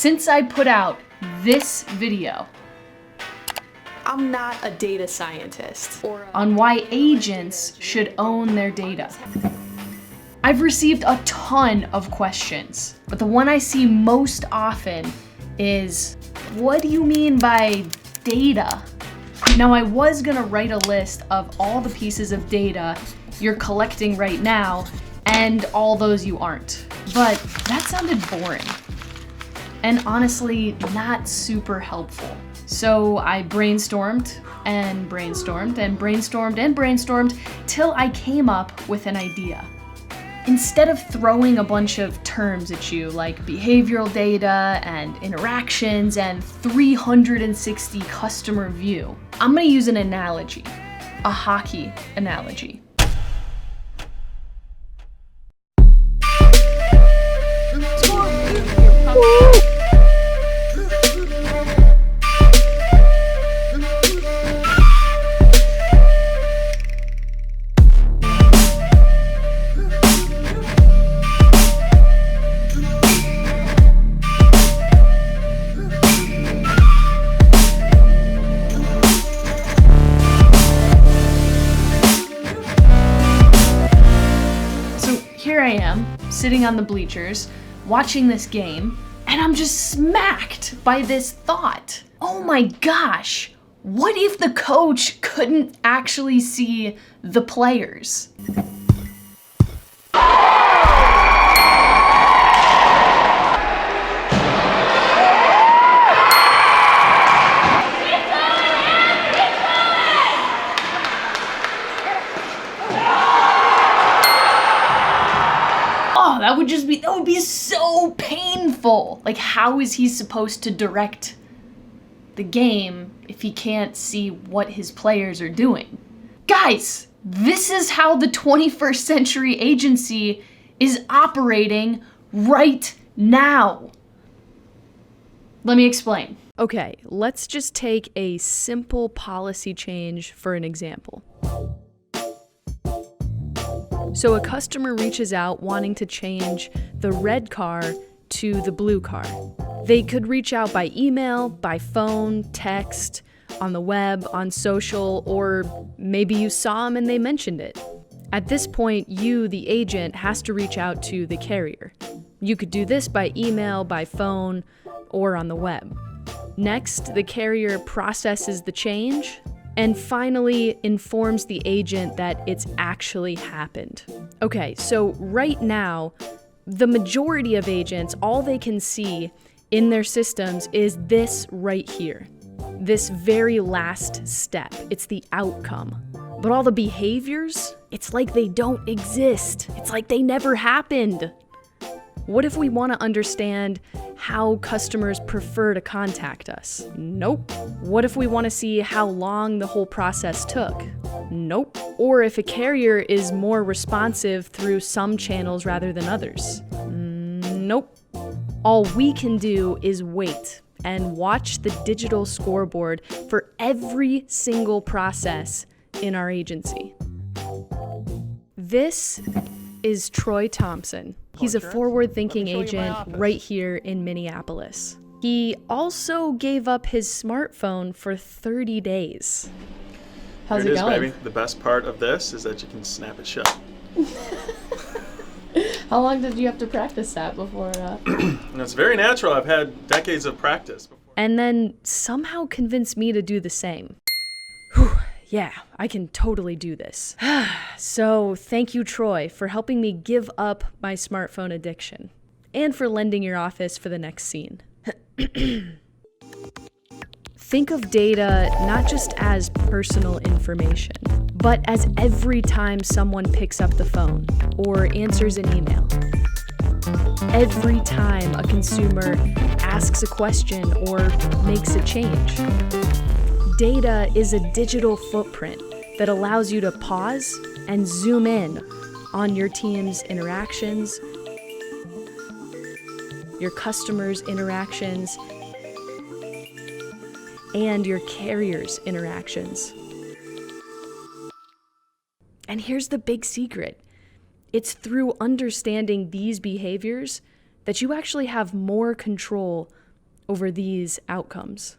since I put out this video I'm not a data scientist on why agents should own their data, I've received a ton of questions, but the one I see most often is, what do you mean by data? Now, I was gonna write a list of all the pieces of data you're collecting right now and all those you aren't, but that sounded boring and honestly not super helpful. So I brainstormed and brainstormed and brainstormed and brainstormed till I came up with an idea. Instead of throwing a bunch of terms at you like behavioral data and interactions and 360 customer view, I'm gonna use an analogy, a hockey analogy. Here I am, sitting on the bleachers, watching this game, and I'm just smacked by this thought. Oh my gosh, what if the coach couldn't actually see the players? That would be so painful. Like, how is he supposed to direct the game if he can't see what his players are doing? Guys, this is how the 21st century agency is operating right now. Let me explain. Okay, let's just take a simple policy change for an example. So a customer reaches out wanting to change the red car to the blue car. They could reach out by email, by phone, text, on the web, on social, or maybe you saw them and they mentioned it. At this point, you, the agent, has to reach out to the carrier. You could do this by email, by phone, or on the web. Next, the carrier processes the change and finally informs the agent that it's actually happened. Okay, so right now, the majority of agents, all they can see in their systems is this right here. This very last step. It's the outcome. But all the behaviors, it's like they don't exist. It's like they never happened. What if we want to understand how customers prefer to contact us? Nope. What if we want to see how long the whole process took? Nope. Or if a carrier is more responsive through some channels rather than others? Nope. All we can do is wait and watch the digital scoreboard for every single process in our agency. This is Troy Thompson. He's a forward-thinking agent right here in Minneapolis. He also gave up his smartphone for 30 days. How's Here it is, going? baby. The best part of this is that you can snap it shut. How long did you have to practice that before? And it's very natural. I've had decades of practice before. And then somehow convinced me to do the same. Whew. Yeah, I can totally do this. So thank you, Troy, for helping me give up my smartphone addiction and for lending your office for the next scene. Think of data not just as personal information, but as every time someone picks up the phone or answers an email. Every time a consumer asks a question or makes a change. Data is a digital footprint that allows you to pause and zoom in on your team's interactions, your customers' interactions, and your carrier's interactions. And here's the big secret. It's through understanding these behaviors that you actually have more control over these outcomes.